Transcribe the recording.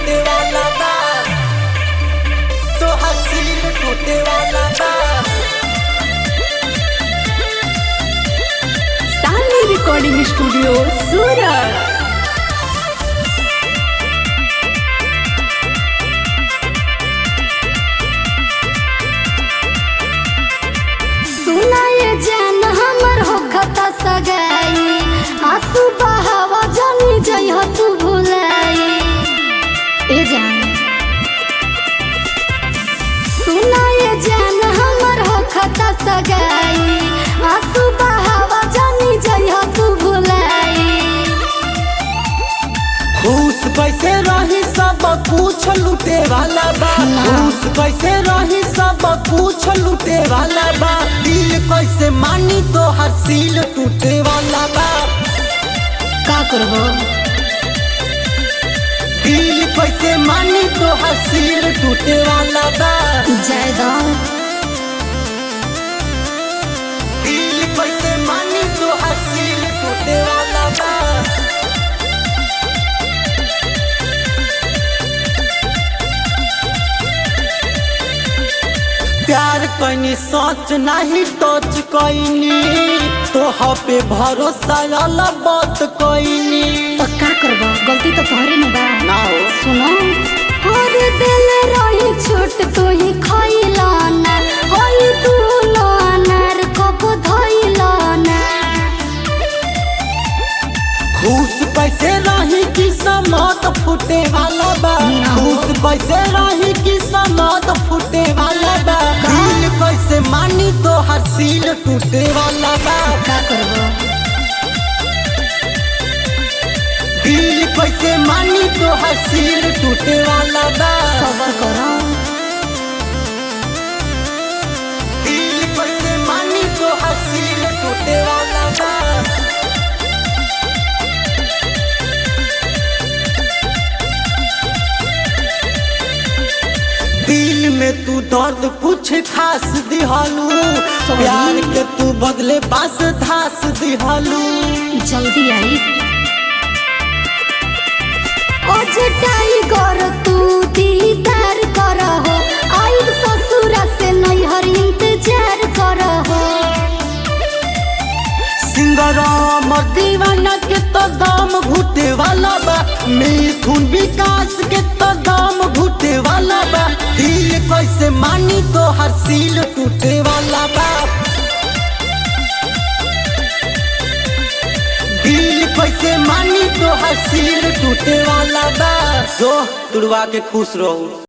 टूटे वाला बा, तो हसील टूटे वाला बा। साली रिकॉर्डिंग स्टूडियो सूरत। सुनाए जान हमर होखता सगाई, आंसू बहावा जानी जइह तू भुलाई। ए जान सुनाए जान हमर होखता सगाई, आंसू बहावा जानी जइह तू भुलाई। खुश कैसे रही सब कुछ लूटे वाला बा, खुश कैसे रही सब कुछ लूटे वाला बा। दिल कैसे मानी तो हसील टूटे वाला बा। का करबो दिल कैसे मानी तो हसील टूटे वाला बा। जाय दो दिल कैसे मानी तो हसील टूटे वाला बा। प्यार कनी सच नहीं टच कईनी, तोह पे भरोसा वाला बात कईनी। तो का करबो, गलती तो तोहरे में बा। ना हो सुनो और दिल रही छोट तो ही खइला ना, होई तू लो अनार कब धइला ना। खुश कैसे रही कि समत फूटे वाला बा, खुश कैसे रही कि समत फूटे वाला बा। दिल कैसे मानी तो हसील टूटे वाला बा। का करबो दिल कैसे मानी तो हसील टूटे वाला बा। सबर करो दिल कैसे मानी तो हसील टूटे वाला बा। दिल में तू दर्द कुछ खास दिहालू, प्यार के तू बदले पास धास दिहालू। जल्दी आई ओ जटाई कर तू दीदार करहो, आई ससुरा से नैहर इंतजार करहो। सिंगरा दीवाना के तो दाम घुटे वाला बा, मिथुन विकास के तो दाम घुटे वाला बा। दिल कैसे मानी तो हसील टूटे वाला बा। दिल कैसे मानी तो हसील टूटे वाला बा। जो तुड़वा के खुश रहो।